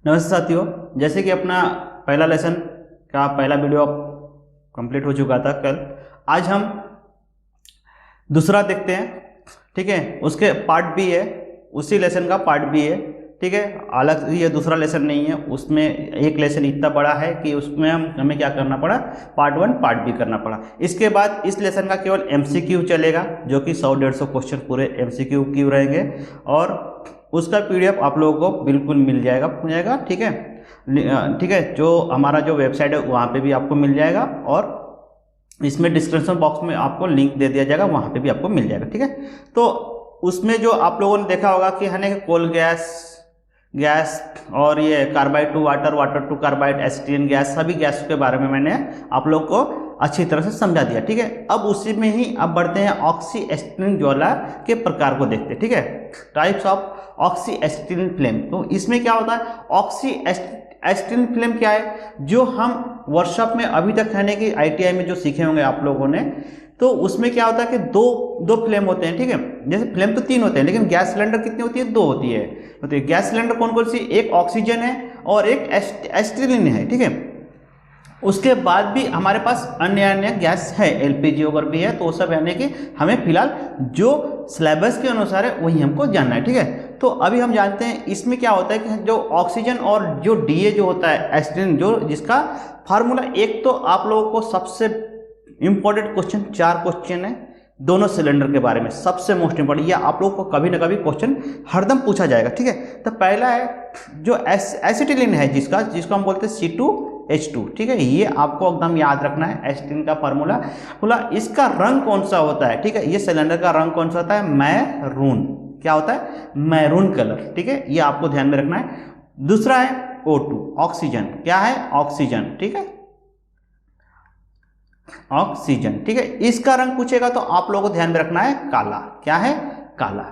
नमस्ते साथियों, जैसे कि अपना पहला लेसन का पहला वीडियो कंप्लीट हो चुका था कल। आज हम दूसरा देखते हैं, ठीक है। उसके पार्ट बी है, उसी लेसन का पार्ट बी है, ठीक है। अलग ये दूसरा लेसन नहीं है, उसमें एक लेसन इतना बड़ा है कि उसमें हमें क्या करना पड़ा, पार्ट वन पार्ट बी करना पड़ा। इसके बाद इस लेसन का केवल एमसीक्यू चलेगा, जो कि 100-150 क्वेश्चन पूरे एमसीक्यू क्यू रहेंगे, और उसका पीडीएफ आप लोगों को बिल्कुल मिल जाएगा, ठीक है। ठीक है, जो हमारा जो वेबसाइट है वहाँ पे भी आपको मिल जाएगा, और इसमें डिस्क्रिप्शन बॉक्स में आपको लिंक दे दिया जाएगा, वहाँ पे भी आपको मिल जाएगा, ठीक है। तो उसमें जो आप लोगों ने देखा होगा कि है ना, कोल गैस और ये carbide to water, water to carbide, acetylene gas, सभी गैस के बारे में मैंने आप लोग को अच्छी तरह से समझा दिया, ठीक है। अब उसी में ही अब बढ़ते हैं ऑक्सी एसिटिलीन ज्वाला के प्रकार को देखते हैं, ठीक है। Types of oxy acetylene flame. तो इसमें क्या होता है, ऑक्सी एसिटिलीन फ्लेम क्या है, जो हम वर्कशॉप में अभी तक है कि आईटीआई में जो सीखे होंगे आप लोगों ने, तो उसमें क्या होता है कि दो फ्लेम होते हैं, ठीक है। जैसे फ्लेम तो 3 होते हैं, लेकिन गैस सिलेंडर कितनी होती है, 2 होती है। तो गैस सिलेंडर कौन कौन सी, एक ऑक्सीजन है और एक एसिटिलीन है, ठीक है। उसके बाद भी हमारे पास अन्य गैस है, एलपीजी अगर भी है, तो वो सब यानी कि हमें फिलहाल जो सिलेबस के अनुसार है वही हमको जानना है, ठीक है। तो अभी हम जानते हैं इसमें क्या होता है कि जो ऑक्सीजन और जो डीए जो होता है एसिटिलीन, जो जिसका फार्मूला, एक तो आप लोगों को सबसे इंपॉर्टेंट क्वेश्चन 4 क्वेश्चन है दोनों सिलेंडर के बारे में, सबसे मोस्ट इंपॉर्टेंट, या आप लोगों को कभी ना कभी क्वेश्चन हरदम पूछा जाएगा, ठीक है। तो पहला है जो एसिटिलीन है, जिसको हम बोलते हैं C2H2, ठीक है। ये आपको एकदम याद रखना है, एसिटिलीन का फार्मूला। इसका रंग कौन सा होता है, ठीक है। ये सिलेंडर का रंग कौन सा होता है, मैरून। क्या होता है, मैरून कलर, ठीक है। ये आपको ध्यान में रखना है। दूसरा है O2, ऑक्सीजन। क्या है, ऑक्सीजन, ठीक है, ऑक्सीजन, ठीक है। इसका रंग पूछेगा तो आप लोगों को ध्यान में रखना है काला। क्या है, काला।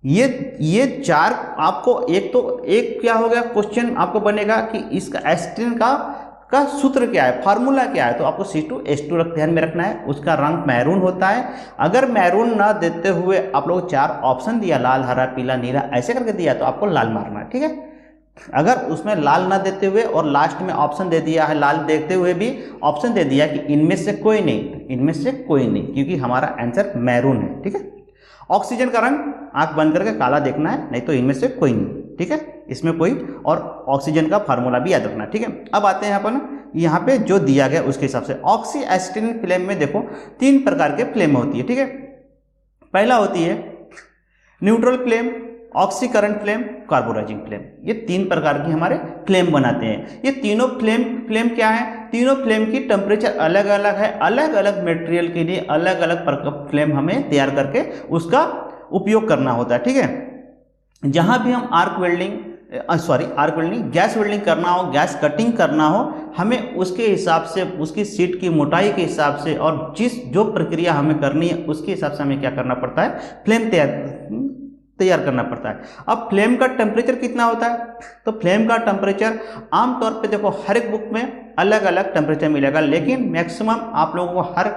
ये 4 आपको, एक क्या हो गया क्वेश्चन आपको बनेगा कि इसका एसिटिलीन का सूत्र क्या है, फार्मूला क्या है, तो आपको C2H2 ध्यान में रखना है। उसका रंग मैरून होता है। अगर मैरून ना देते हुए आप लोग 4 ऑप्शन दिया, लाल, हरा, पीला, नीला, ऐसे करके दिया, तो आपको लाल मारना है, ठीक है। अगर उसमें लाल ना देते हुए और लास्ट में ऑप्शन दे दिया है, लाल देखते हुए भी ऑप्शन दे दिया कि इनमें से कोई नहीं, इनमें से कोई नहीं, क्योंकि हमारा आंसर मैरून है, ठीक है। ऑक्सीजन का रंग आंख बंद करके काला देखना है, नहीं तो इनमें से कोई नहीं, ठीक है, इसमें कोई। और ऑक्सीजन का फार्मूला भी याद रखना है, ठीक है। अब आते हैं अपन यहाँ पे जो दिया गया उसके हिसाब से। ऑक्सी एसिटिलीन फ्लेम में देखो 3 प्रकार के फ्लेम होती है, ठीक है। पहला होती है न्यूट्रल फ्लेम, ऑक्सीकरण फ्लेम, कार्बोराइजिंग फ्लेम। ये 3 प्रकार की हमारे फ्लेम बनाते हैं। ये तीनों फ्लेम क्या है, तीनों फ्लेम की टेम्परेचर अलग अलग है, अलग अलग मटेरियल के लिए अलग अलग फ्लेम हमें तैयार करके उसका उपयोग करना होता है, ठीक है। जहां भी हम आर्क वेल्डिंग, गैस वेल्डिंग करना हो, गैस कटिंग करना हो, हमें उसके हिसाब से, उसकी शीट की मोटाई के हिसाब से, और जो प्रक्रिया हमें करनी है उसके हिसाब से हमें क्या करना पड़ता है, फ्लेम तैयार करना पड़ता है। अब फ्लेम का टेम्परेचर कितना होता है, तो फ्लेम का टेम्परेचर आमतौर पे देखो हर एक बुक में अलग अलग टेम्परेचर मिलेगा, लेकिन मैक्सिमम आप लोगों को हर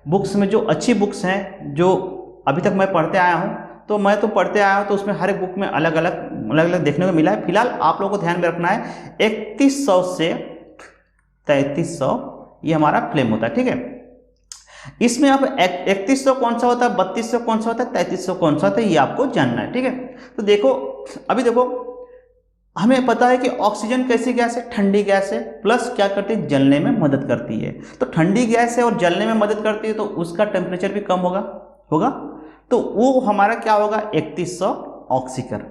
बुक्स में, जो अच्छी बुक्स हैं, जो अभी तक मैं पढ़ते आया हूँ, तो तो उसमें हर एक बुक में अलग अलग देखने को मिला है। फिलहाल आप लोगों को ध्यान में रखना है 3100 से 3300 ये हमारा फ्लेम होता है, ठीक है। इसमें अब 3100 कौन सा होता है, 3200 कौन सा होता है, 3300 कौन सा होता है, ये आपको जानना है, ठीक है। तो देखो, अभी देखो, हमें पता है कि ऑक्सीजन कैसी गैस है, ठंडी गैस है, प्लस क्या करती है, जलने में मदद करती है। तो ठंडी गैस है और जलने में मदद करती है, तो उसका टेम्परेचर भी कम होगा, तो वो हमारा क्या होगा, 3100 ऑक्सीकरण,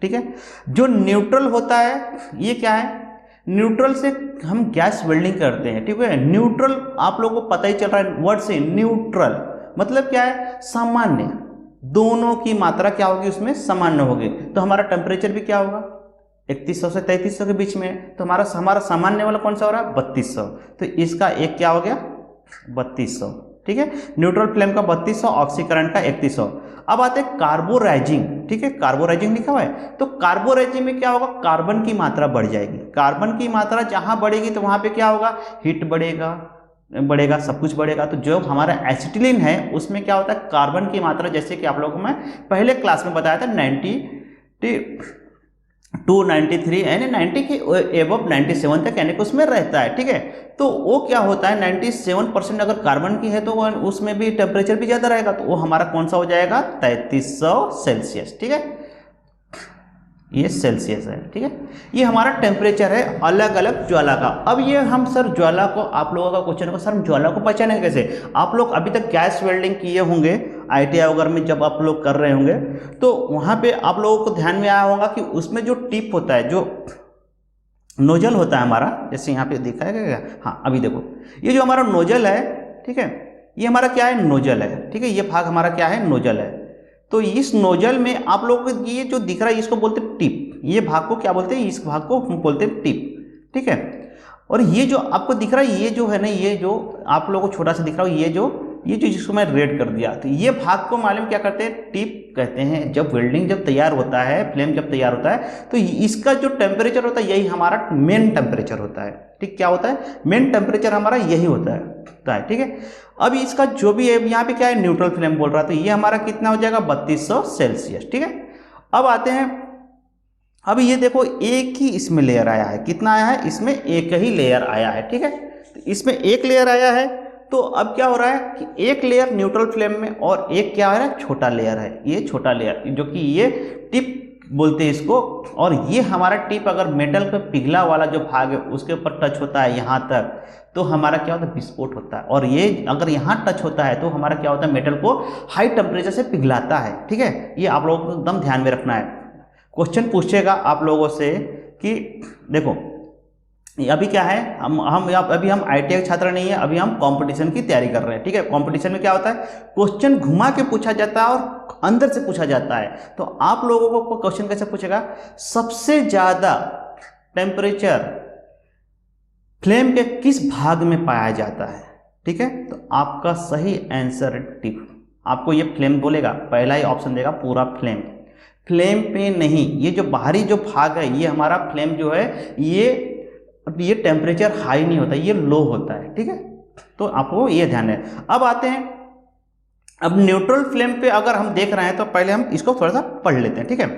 ठीक है। जो न्यूट्रल होता है, ये क्या है, न्यूट्रल से हम गैस वेल्डिंग करते हैं, ठीक है। न्यूट्रल आप लोगों को पता ही चल रहा है वर्ड से, न्यूट्रल मतलब क्या है, सामान्य, दोनों की मात्रा क्या होगी, उसमें सामान्य होगी। तो हमारा टेम्परेचर भी क्या होगा, 3100 से 3300 के बीच में। तो हमारा सामान्य वाला कौन सा हो रहा है, 3200। तो इसका एक क्या हो गया, 3200, ठीक है। न्यूट्रल फ्लेम का 3200, ऑक्सीकरण का 3100। अब आते हैं कार्बोराइजिंग, ठीक है, कार्बोराइजिंग लिखा हुआ है। तो कार्बोराइजिंग में क्या होगा, कार्बन की मात्रा बढ़ जाएगी। कार्बन की मात्रा जहां बढ़ेगी तो वहां पे क्या होगा, हीट बढ़ेगा, सब कुछ बढ़ेगा। तो जो हमारा एसिटिलीन है उसमें क्या होता है, कार्बन की मात्रा, जैसे कि आप लोगों को मैं पहले क्लास में बताया था, 293 यानी 90 के एबव 97 तक यानी कि उसमें रहता है, ठीक है। तो वो क्या होता है 97% अगर कार्बन की है तो वो उसमें भी टेम्परेचर भी ज़्यादा रहेगा, तो वो हमारा कौन सा हो जाएगा 3300 सेल्सियस, ठीक है। ये सेल्सियस है, ठीक है। ये हमारा टेम्परेचर है अलग अलग ज्वाला का। अब ये हम सर ज्वाला को, आप लोगों का क्वेश्चन को सर हम ज्वाला को पहचानेंगे कैसे। आप लोग अभी तक गैस वेल्डिंग किए होंगे ITI वगैरह में, जब आप लोग कर रहे होंगे तो वहाँ पे आप लोगों को ध्यान में आया होगा कि उसमें जो टिप होता है, जो नोजल होता है हमारा, जैसे यहाँ पे दिखाया गया, हाँ अभी देखो ये जो हमारा नोजल है, ठीक है, ये हमारा क्या है नोजल है, ठीक है। ये भाग हमारा क्या है नोजल है। तो इस नोजल में आप लोगों को ये जो दिख रहा है इसको बोलते हैं टिप। ये भाग को क्या बोलते हैं, इस भाग को हम बोलते हैं टिप, ठीक है। और ये जो आपको दिख रहा है, ये जो है ना, ये जो आप लोगों को छोटा सा दिख रहा है, ये जो जिसको मैं रेड कर दिया, तो ये भाग को मालूम क्या करते हैं टिप कहते हैं। जब वेल्डिंग जब तैयार होता है, फ्लेम जब तैयार होता है, तो इसका जो टेम्परेचर होता है यही हमारा मेन टेम्परेचर होता है, ठीक। क्या होता है मेन टेम्परेचर हमारा यही होता है, ठीक है। अब इसका जो भी है यहाँ पे क्या है न्यूट्रल फ्लेम बोल रहा है, तो ये हमारा कितना हो जाएगा 3200 सेल्सियस, ठीक है। अब आते हैं, अब ये देखो एक ही इसमें लेयर आया है, कितना आया है इसमें एक ही लेयर आया है, ठीक है। तो इसमें एक लेयर आया है, तो अब क्या हो रहा है कि एक लेयर न्यूट्रल फ्लेम में और एक क्या हो रहा है छोटा लेयर है, ये छोटा लेयर जो कि ये टिप बोलते हैं इसको। और ये हमारा टिप अगर मेटल का पिघला वाला जो भाग है उसके ऊपर टच होता है यहाँ तक, तो हमारा क्या होता है विस्फोट होता है। और ये अगर यहाँ टच होता है तो हमारा क्या होता है मेटल को हाई टेम्परेचर से पिघलाता है, ठीक है। ये आप लोगों को एकदम ध्यान में रखना है। क्वेश्चन पूछेगा आप लोगों से कि देखो अभी क्या है, अभी हम ITI छात्र नहीं है, अभी हम कंपटीशन की तैयारी कर रहे हैं, ठीक है। कंपटीशन में क्या होता है क्वेश्चन घुमा के पूछा जाता है और अंदर से पूछा जाता है। तो आप लोगों को क्वेश्चन कैसे पूछेगा, सबसे ज्यादा टेम्परेचर फ्लेम के किस भाग में पाया जाता है, ठीक है। तो आपका सही आंसर टिप, आपको ये फ्लेम बोलेगा, पहला ही ऑप्शन देगा पूरा फ्लेम पे नहीं, ये जो बाहरी जो भाग है ये हमारा फ्लेम जो है ये टेम्परेचर हाई नहीं होता, ये लो होता है, ठीक है। तो आपको ये ध्यान है। अब आते हैं, अब न्यूट्रल फ्लेम पे अगर हम देख रहे हैं तो पहले हम इसको थोड़ा सा पढ़ लेते हैं, ठीक है।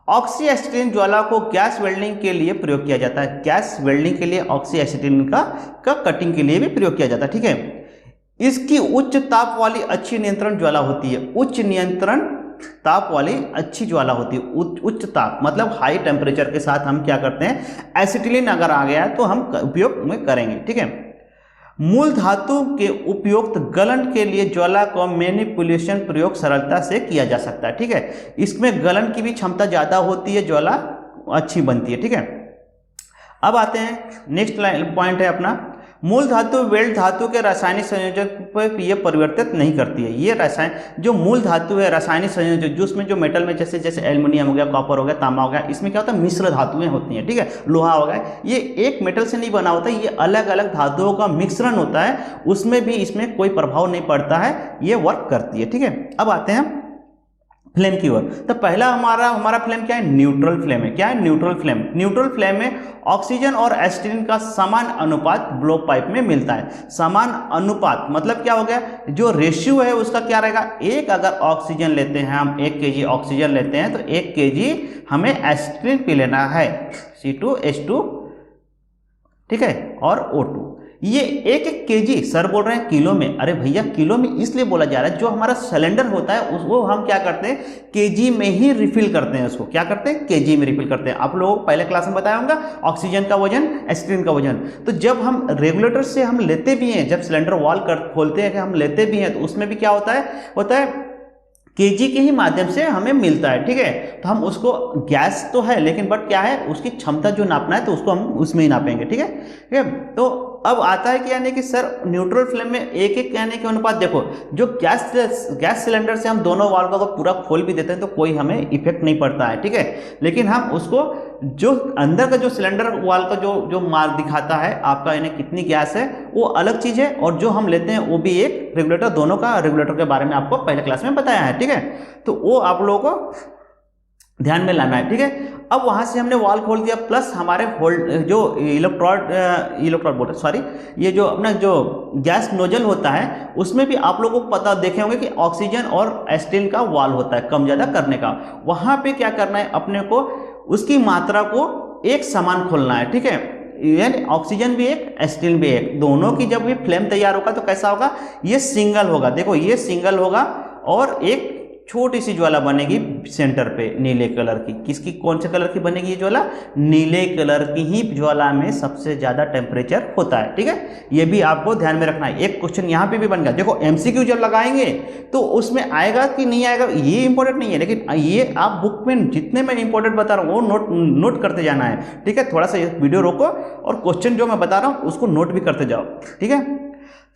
ऑक्सी एसिटिलीन ज्वाला को गैस वेल्डिंग के लिए प्रयोग किया जाता है। गैस वेल्डिंग के लिए ऑक्सी एसिटिलीन का कटिंग के लिए भी प्रयोग किया जाता है, ठीक है। इसकी उच्च ताप वाली अच्छी नियंत्रण ज्वाला होती है। उच्च नियंत्रण ताप वाली अच्छी ज्वाला होती है। उच्च ताप मतलब हाई टेम्परेचर के साथ हम क्या करते हैं एसिटिलीन अगर आ गया तो हम उपयोग में करेंगे, ठीक है। मूल धातु के उपयुक्त गलन के लिए ज्वाला को मैनिपुलेशन प्रयोग सरलता से किया जा सकता है, ठीक है। इसमें गलन की भी क्षमता ज्यादा होती है, ज्वाला अच्छी बनती है, ठीक है। अब आते हैं नेक्स्ट पॉइंट है अपना, मूल धातु वेल्ड धातु के रासायनिक संयोजन पर यह परिवर्तित नहीं करती है। ये रासायन जो मूल धातु है रासायनिक संयोजन जो उसमें जो मेटल में जैसे एल्युमिनियम हो गया, कॉपर हो गया, तांबा हो गया, इसमें क्या होता है मिश्र धातुएं होती हैं, ठीक है। लोहा हो गया, ये एक मेटल से नहीं बना होता, ये अलग अलग धातुओं का मिश्रण होता है, उसमें भी इसमें कोई प्रभाव नहीं पड़ता है, ये वर्क करती है, ठीक है। अब आते हैं फ्लेम की ओर। तो पहला हमारा फ्लेम क्या है न्यूट्रल फ्लेम है। क्या है न्यूट्रल फ्लेम। न्यूट्रल फ्लेम में ऑक्सीजन और एसिटिलीन का समान अनुपात ब्लो पाइप में मिलता है। समान अनुपात मतलब क्या हो गया, जो रेशियो है उसका क्या रहेगा, एक अगर ऑक्सीजन लेते हैं हम 1 kg ऑक्सीजन लेते हैं तो 1 kg हमें एसिटिलीन पी लेना है, C2H2, ठीक है, और O2। ये 1 kg सर बोल रहे हैं किलो में, अरे भैया किलो में इसलिए बोला जा रहा है जो हमारा सिलेंडर होता है उसको हम क्या करते हैं केजी में ही रिफिल करते हैं, उसको क्या करते हैं केजी में रिफिल करते हैं। आप लोगों को पहले क्लास में बताया होगा ऑक्सीजन का वजन, एसिटिलीन का वजन। तो जब हम रेगुलेटर से हम लेते भी हैं, जब सिलेंडर वॉल खोलते हैं कि हम लेते भी हैं, तो उसमें भी क्या होता है केजी के ही माध्यम से हमें मिलता है, ठीक है। तो हम उसको गैस तो है लेकिन बट क्या है उसकी क्षमता जो नापना है तो उसको हम उसमें ही नापेंगे, ठीक है, ठीक है। तो अब आता है कि यानी कि सर न्यूट्रल फ्लेम में एक यानी कि अनुपात देखो, जो गैस सिलेंडर से हम दोनों वाल्व को अगर पूरा खोल भी देते हैं तो कोई हमें इफेक्ट नहीं पड़ता है, ठीक है। लेकिन हम उसको जो अंदर का जो सिलेंडर वाल का जो मार्क दिखाता है आपका यानी कितनी गैस है वो अलग चीज है, और जो हम लेते हैं वो भी एक रेगुलेटर, दोनों का रेगुलेटर के बारे में आपको पहले क्लास में बताया है, ठीक है। तो वो आप लोगों को ध्यान में लाना है, ठीक है। अब वहां से हमने वाल खोल दिया, प्लस हमारे होल्ड जो इलेक्ट्रोड बोल सॉरी ये जो अपना जो गैस नोजल होता है उसमें भी आप लोगों को पता देखे होंगे कि ऑक्सीजन और एसिटिलीन का वाल होता है कम ज्यादा करने का। वहां पे क्या करना है अपने को उसकी मात्रा को एक समान खोलना है, ठीक है। यानी ऑक्सीजन भी एक, एसिटिलीन भी एक, दोनों की जब ये फ्लेम तैयार होगा तो कैसा होगा, ये सिंगल होगा। देखो ये सिंगल होगा और एक छोटी सी ज्वाला बनेगी सेंटर पे नीले कलर की। किसकी, कौन से कलर की बनेगी ये ज्वाला, नीले कलर की ही ज्वाला में सबसे ज्यादा टेम्परेचर होता है, ठीक है। ये भी आपको ध्यान में रखना है। एक क्वेश्चन यहाँ पे भी बन गया, देखो एमसीक्यू जब लगाएंगे तो उसमें आएगा कि नहीं आएगा ये इंपॉर्टेंट नहीं है, लेकिन ये आप बुक में जितने मैं इंपॉर्टेंट बता रहा हूँ वो नोट करते जाना है, ठीक है। थोड़ा सा वीडियो रोको और क्वेश्चन जो मैं बता रहा हूँ उसको नोट भी करते जाओ, ठीक है।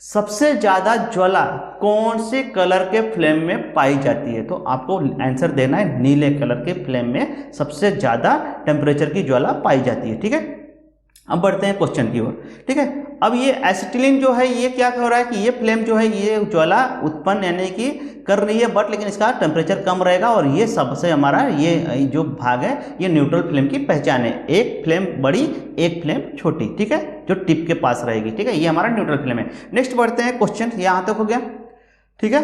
सबसे ज्यादा ज्वाला कौन से कलर के फ्लेम में पाई जाती है, तो आपको आंसर देना है नीले कलर के फ्लेम में सबसे ज्यादा टेम्परेचर की ज्वाला पाई जाती है, ठीक है। अब बढ़ते हैं क्वेश्चन की ओर, ठीक है। अब ये एसिटिलीन जो है ये क्या हो रहा है कि ये फ्लेम जो है ये ज्वाला उत्पन्न यानी कि कर रही है, बट लेकिन इसका टेम्परेचर कम रहेगा और ये सबसे हमारा ये जो भाग है ये न्यूट्रल फ्लेम की पहचान है। एक फ्लेम बड़ी, एक फ्लेम छोटी, ठीक है, जो टिप के पास रहेगी, ठीक है। ये हमारा न्यूट्रल फ्लेम है। नेक्स्ट बढ़ते हैं क्वेश्चन, यहाँ तक हो गया, ठीक है।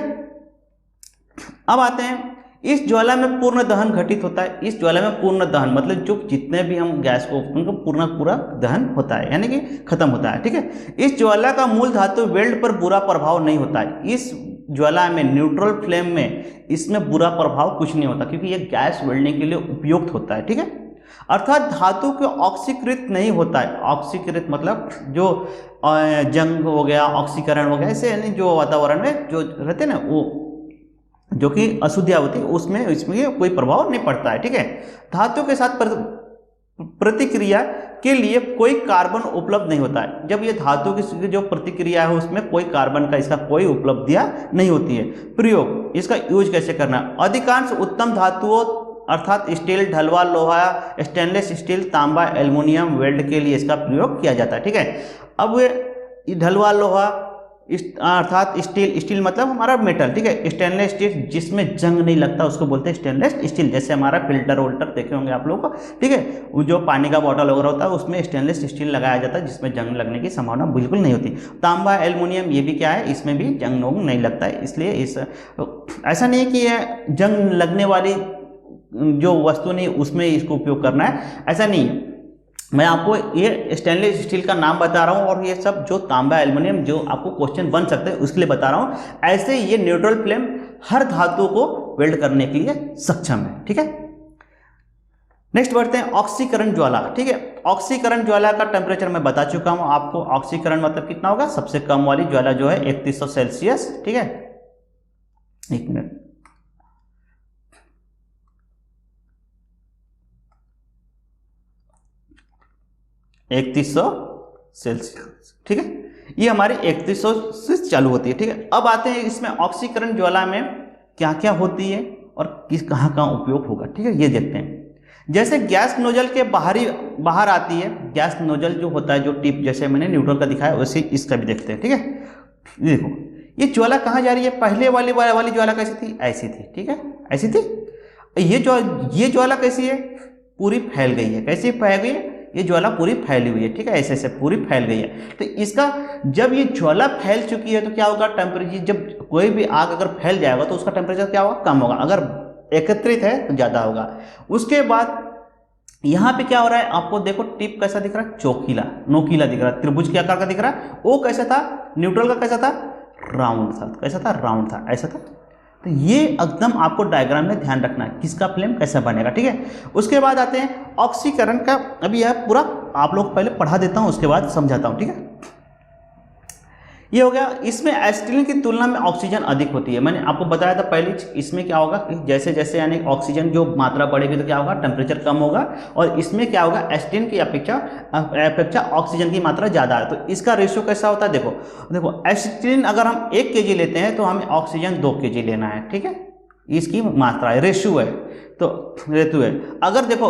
अब आते हैं, इस ज्वाला में पूर्ण दहन घटित होता है। इस ज्वाला में पूर्ण दहन मतलब जो जितने भी हम गैस को उनको पूरा दहन होता है यानी कि खत्म होता है, ठीक है। इस ज्वाला का मूल धातु वेल्ड पर बुरा प्रभाव नहीं होता है। इस ज्वाला में न्यूट्रल फ्लेम में इसमें बुरा प्रभाव कुछ नहीं होता क्योंकि ये गैस वेल्डिंग के लिए उपयुक्त होता है, ठीक है। अर्थात धातु को ऑक्सीकृत नहीं होता है। ऑक्सीकृत मतलब जो जंग हो गया, ऑक्सीकरण हो गया, ऐसे यानी जो वातावरण में जो रहते हैं ना वो जो कि अशुद्धियाँ होती है उसमें इसमें कोई प्रभाव नहीं पड़ता है, ठीक है। धातु के साथ प्रतिक्रिया के लिए कोई कार्बन उपलब्ध नहीं होता है। जब ये धातु की जो प्रतिक्रिया है उसमें कोई कार्बन का इसका कोई उपलब्धियां नहीं होती है। प्रयोग, इसका यूज कैसे करना, अधिकांश उत्तम धातुओं अर्थात स्टील, ढलवा लोहा, स्टेनलेस स्टील, तांबा, एल्युमिनियम वेल्ड के लिए इसका प्रयोग किया जाता है, ठीक है। अब ढलवा लोहा अर्थात स्टील मतलब हमारा मेटल, ठीक है। स्टेनलेस स्टील जिसमें जंग नहीं लगता उसको बोलते हैं स्टेनलेस स्टील, जैसे हमारा फिल्टर वोल्टर देखे होंगे आप लोगों को, ठीक है। वो जो पानी का बॉटल वगैरह होता है उसमें स्टेनलेस स्टील लगाया जाता है जिसमें जंग लगने की संभावना बिल्कुल नहीं होती। तांबा, एल्युमिनियम ये भी क्या है, इसमें भी जंग वोंग नहीं लगता है, इसलिए इस ऐसा नहीं है कि ये जंग लगने वाली जो वस्तु नहीं उसमें इसको उपयोग करना है, ऐसा नहीं है। मैं आपको ये स्टेनलेस स्टील का नाम बता रहा हूँ और ये सब जो तांबा, एल्युमिनियम जो आपको क्वेश्चन बन सकते हैं उसके लिए बता रहा हूँ। ऐसे ये न्यूट्रल फ्लेम हर धातु को वेल्ड करने के लिए सक्षम है, ठीक है। नेक्स्ट बढ़ते हैं ऑक्सीकरण ज्वाला, ठीक है। ऑक्सीकरण ज्वाला का टेम्परेचर मैं बता चुका हूँ आपको। ऑक्सीकरण मतलब कितना होगा, सबसे कम वाली ज्वाला जो है 3100 सेल्सियस, ठीक है। एक मिनट, सेल्सियस, ठीक है। ये हमारी 3100 से चालू होती है, ठीक है। अब आते हैं इसमें ऑक्सीकरण ज्वाला में क्या क्या होती है और किस कहाँ उपयोग होगा, ठीक है, ये देखते हैं। जैसे गैस नोजल के बाहर आती है, गैस नोजल जो होता है जो टिप जैसे मैंने न्यूट्रल का दिखाया वैसे इसका भी देखते हैं, ठीक है। देखो ये ज्वाला कहाँ जा रही है, पहले वाली ज्वाला कैसी थी, ऐसी थी, ठीक है, ऐसी थी। ये ज्वाला कैसी है, पूरी फैल गई है। कैसी फैल गई है, ये ज्वाला पूरी फैली हुई है, ठीक है, ऐसे ऐसे पूरी फैल गई है। तो इसका जब ये ज्वाला फैल चुकी है तो क्या होगा, टेम्परेचर, जब कोई भी आग अगर फैल जाएगा तो उसका टेम्परेचर क्या होगा, कम होगा। अगर एकत्रित है तो ज़्यादा होगा। उसके बाद यहाँ पे क्या हो रहा है, आपको देखो टिप कैसा दिख रहा है, चौकीला, नोकीला दिख रहा है, त्रिभुज के आकार का दिख रहा है। वो कैसा था, न्यूट्रल का कैसा था, राउंड था। कैसा था, राउंड था, ऐसा था। तो ये एकदम आपको डायग्राम में ध्यान रखना है किसका फ्लेम कैसा बनेगा, ठीक है। उसके बाद आते हैं ऑक्सीकरण का, अभी यह पूरा आप लोग पहले पढ़ा देता हूँ उसके बाद समझाता हूँ, ठीक है। ये हो गया। इसमें एसिटिलीन की तुलना में ऑक्सीजन अधिक होती है। मैंने आपको बताया था पहले, इसमें क्या होगा कि जैसे जैसे यानी ऑक्सीजन जो मात्रा बढ़ेगी तो क्या होगा, टेम्परेचर कम होगा। और इसमें क्या होगा, एसिटिलीन की अपेक्षा ऑक्सीजन की मात्रा ज़्यादा है। तो इसका रेशियो कैसा होता है, देखो एसिटिलीन अगर हम 1 kg लेते हैं तो हमें ऑक्सीजन 2 kg लेना है, ठीक है। इसकी मात्रा है, रेशियो है, तो रेतु है। अगर देखो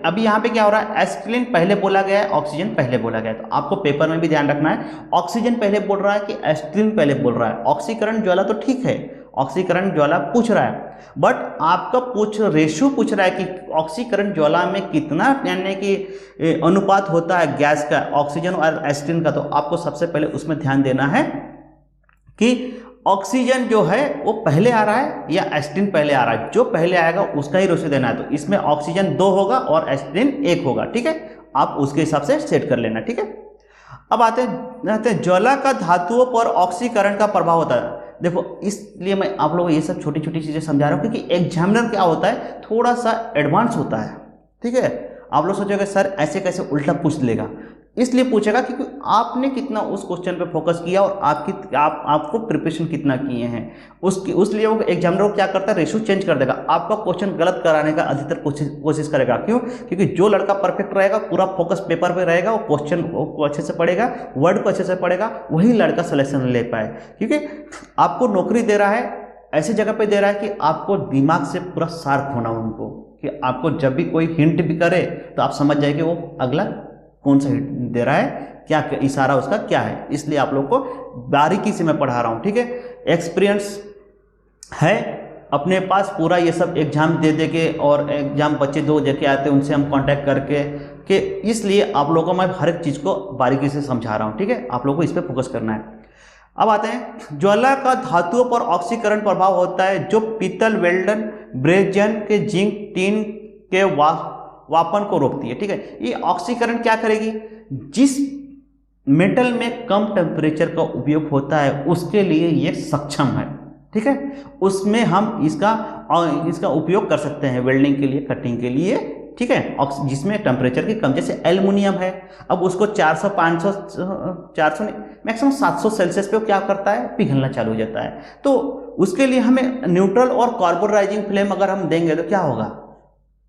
अभी यहाँ पे क्या हो रहा है, एसिटिलीन पहले बोला गया है, ऑक्सीजन पहले बोला गया है। तो आपको पेपर में भी ध्यान रखना है, ऑक्सीजन पहले बोल रहा है कि एसिटिलीन पहले बोल रहा है। ऑक्सीकरण ज्वाला तो ठीक है, ऑक्सीकरण ज्वाला पूछ रहा है, बट आपका रेशियो पूछ रहा है कि ऑक्सीकरण ज्वाला में कितना यानी कि अनुपात होता है गैस का, ऑक्सीजन और एसिटिलीन का। तो आपको सबसे पहले उसमें ध्यान देना है कि ऑक्सीजन जो है वो पहले आ रहा है या एस्टिन पहले आ रहा है, जो पहले आएगा उसका ही रेशियो देना है। तो इसमें ऑक्सीजन 2 होगा और एस्टिन 1 होगा, ठीक है। आप उसके हिसाब से सेट कर लेना, ठीक है। अब आते हैं ज्वाला का धातुओं पर ऑक्सीकरण का प्रभाव होता है। देखो, इसलिए मैं आप लोगों को ये सब छोटी छोटी चीजें समझा रहा हूँ क्योंकि एग्जामिनर क्या होता है, थोड़ा सा एडवांस होता है, ठीक है। आप लोग सोचोगे सर ऐसे कैसे उल्टा पूछ लेगा, इसलिए पूछेगा क्योंकि आपने कितना उस क्वेश्चन पे फोकस किया और आपको प्रिपरेशन कितना किए हैं उसलिए वो एग्जामिनर क्या करता है, रेशियो चेंज कर देगा, आपका क्वेश्चन गलत कराने का अधिकतर कोशिश करेगा। क्यों? क्योंकि जो लड़का परफेक्ट रहेगा, पूरा फोकस पेपर पे रहेगा, वो क्वेश्चन को अच्छे से पढ़ेगा, वर्ड को अच्छे से पढ़ेगा, वही लड़का सिलेक्शन ले पाए। क्योंकि आपको नौकरी दे रहा है, ऐसी जगह पे दे रहा है कि आपको दिमाग से पूरा शार्प होना उनको, कि आपको जब भी कोई हिंट भी करे तो आप समझ जाए कि वो अगला कौन सा हिंट दे रहा है, क्या इशारा उसका क्या है। इसलिए आप लोग को बारीकी से मैं पढ़ा रहा हूँ, ठीक है। एक्सपीरियंस है अपने पास पूरा, ये सब एग्जाम दे के और एग्जाम बच्चे दो देके आते हैं उनसे हम कांटेक्ट करके कि इसलिए आप लोगों को मैं हर एक चीज़ को बारीकी से समझा रहा हूँ, ठीक है। आप लोगों को इस पर फोकस करना है। अब आते हैं, ज्वाला का धातुओं पर ऑक्सीकरण प्रभाव होता है जो पीतल, वेल्डन, ब्रेजन के जिंक, टीन के वापन को रोकती है, ठीक है। ये ऑक्सीकरण क्या करेगी, जिस मेटल में कम टेम्परेचर का उपयोग होता है उसके लिए ये सक्षम है, ठीक है। उसमें हम इसका उपयोग कर सकते हैं वेल्डिंग के लिए, कटिंग के लिए, ठीक है, जिसमें टेम्परेचर की कम, जैसे एल्युमिनियम है, अब उसको 400 नहीं, मैक्सिमम 700 सेल्सियस पे क्या करता है, पिघलना चालू हो जाता है। तो उसके लिए हमें न्यूट्रल और कार्बोराइजिंग फ्लेम अगर हम देंगे तो क्या होगा,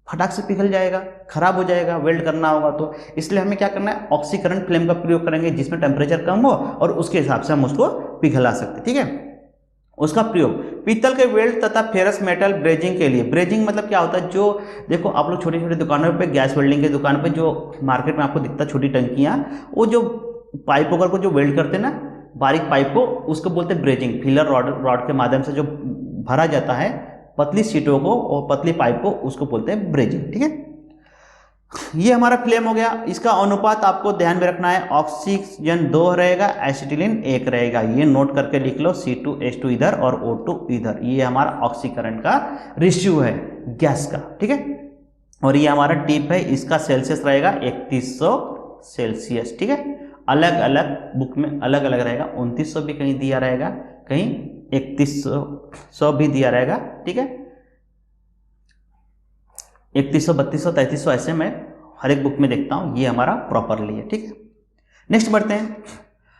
फटाक से पिघल जाएगा, खराब हो जाएगा, वेल्ड करना होगा। तो इसलिए हमें क्या करना है, ऑक्सीकरण फ्लेम का प्रयोग करेंगे जिसमें टेम्परेचर कम हो और उसके हिसाब से हम उसको पिघला सकते, ठीक है। उसका प्रयोग पीतल के वेल्ड तथा फेरस मेटल ब्रेजिंग के लिए। ब्रेजिंग मतलब क्या होता है, जो देखो आप लोग छोटी छोटी दुकानों पे, गैस वेल्डिंग की दुकान पे जो मार्केट में आपको दिखता है छोटी टंकियाँ, वो जो पाइप वगैरह को जो वेल्ड करते हैं ना, बारीक पाइप को, उसको बोलते हैं ब्रेजिंग। फिलर रॉड के माध्यम से जो भरा जाता है पतली सीटों को और पतली पाइप को, उसको बोलते हैं ब्रेजिंग, ठीक है। ये हमारा फ्लेम हो गया। इसका अनुपात आपको ध्यान में रखना है, ऑक्सीजन 2 रहेगा, एसिटिलीन 1 रहेगा। ये नोट करके लिख लो, C2H2 इधर और O2 इधर। ये हमारा ऑक्सीकरण का रेशियो है गैस का, ठीक है। और ये हमारा टिप है, इसका सेल्सियस रहेगा 3100 सेल्सियस, ठीक है। अलग अलग बुक में अलग अलग रहेगा, 2900 भी कहीं दिया रहेगा, कहीं 3100 भी दिया रहेगा, ठीक है। 3100, 3200, 3300 ऐसे मैं हर एक बुक में देखता हूँ, ये हमारा प्रॉपरली है, ठीक है। नेक्स्ट बढ़ते हैं।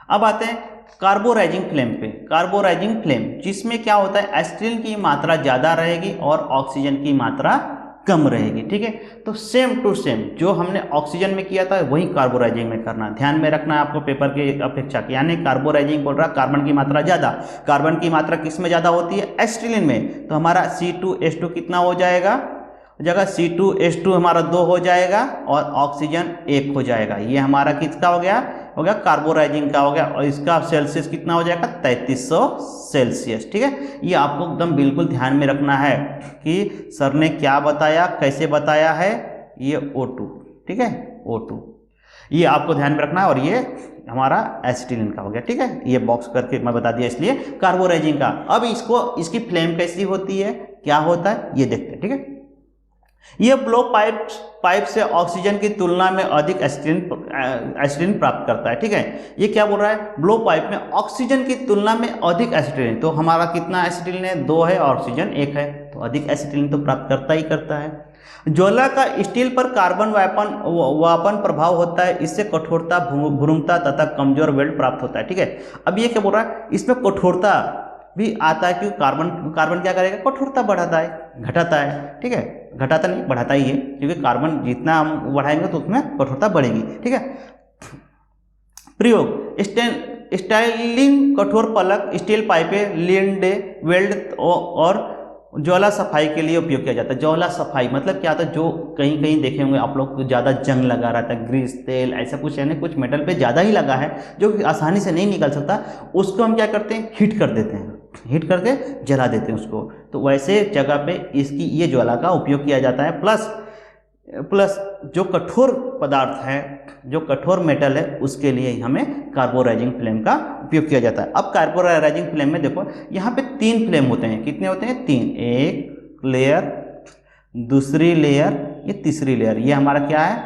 अब आते हैं कार्बोराइजिंग फ्लेम पे। कार्बोराइजिंग फ्लेम जिसमें क्या होता है, एसिटिलीन की मात्रा ज़्यादा रहेगी और ऑक्सीजन की मात्रा कम रहेगी, ठीक है। तो सेम टू सेम जो हमने ऑक्सीजन में किया था वही कार्बोराइजिंग में करना, ध्यान में रखना है आपको पेपर की अपेक्षा की। यानी कार्बोराइजिंग बोल रहा कार्बन की मात्रा ज़्यादा, कार्बन की मात्रा किस में ज़्यादा होती है, एसिटिलीन में। तो हमारा C2H2 कितना हो जाएगा, जगह C2H2 हमारा 2 हो जाएगा और ऑक्सीजन 1 हो जाएगा। ये हमारा किसका हो गया कार्बोराइजिंग का हो गया। और इसका सेल्सियस कितना हो जाएगा, 3300 सेल्सियस, ठीक है। ये आपको एकदम बिल्कुल ध्यान में रखना है कि सर ने क्या बताया, कैसे बताया है। ये O2, ठीक है, O2 ये आपको ध्यान में रखना है। और ये हमारा एसिटिलीन का हो गया, ठीक है। ये बॉक्स करके मैं बता दिया, इसलिए कार्बोराइजिंग का। अब इसकी फ्लेम कैसी होती है, क्या होता है, ये देखते हैं, ठीक है। यह ब्लो पाइप से ऑक्सीजन की तुलना में अधिक एसिटिलीन प्राप्त करता है, ठीक है। ये क्या बोल रहा है, ब्लो पाइप में ऑक्सीजन की तुलना में अधिक एसिटिलीन। तो हमारा कितना एसिटिलीन है, 2 है, ऑक्सीजन 1 है, तो अधिक एसिटिलीन तो प्राप्त करता ही करता है। ज्वाला का स्टील पर कार्बन वापन प्रभाव होता है, इससे कठोरता, भ्रूणता तथा कमजोर वेल्ड प्राप्त होता है, ठीक है। अब ये क्या बोल रहा है, इसमें कठोरता भी आता है, क्योंकि कार्बन क्या करेगा, कठोरता बढ़ाता है, घटाता है, ठीक है। घटाता नहीं, बढ़ाता ही है, क्योंकि कार्बन जितना हम बढ़ाएंगे तो उसमें कठोरता बढ़ेगी, ठीक है। प्रयोग स्टाइलिंग कठोर पलक, स्टील पाइपें, लिंडे, वेल्ड और ज्वाला सफाई के लिए उपयोग किया जाता है। ज्वाला सफाई मतलब क्या होता है, जो कहीं कहीं देखे होंगे आप लोग, ज़्यादा जंग लगा रहता है, ग्रीस, तेल, ऐसा कुछ, यानी कुछ मेटल पे ज़्यादा ही लगा है जो आसानी से नहीं निकल सकता, उसको हम क्या करते हैं, हीट कर देते हैं, हीट करके जला देते हैं उसको। तो वैसे जगह पे इसकी ये ज्वाला का उपयोग किया जाता है। प्लस प्लस जो कठोर पदार्थ है, जो कठोर मेटल है, उसके लिए हमें कार्बोराइजिंग फ्लेम का उपयोग किया जाता है। अब कार्बोराइजिंग फ्लेम में देखो यहाँ पे 3 फ्लेम होते हैं। कितने होते हैं? 3। एक लेयर, दूसरी लेयर, ये तीसरी लेयर। ये हमारा क्या है?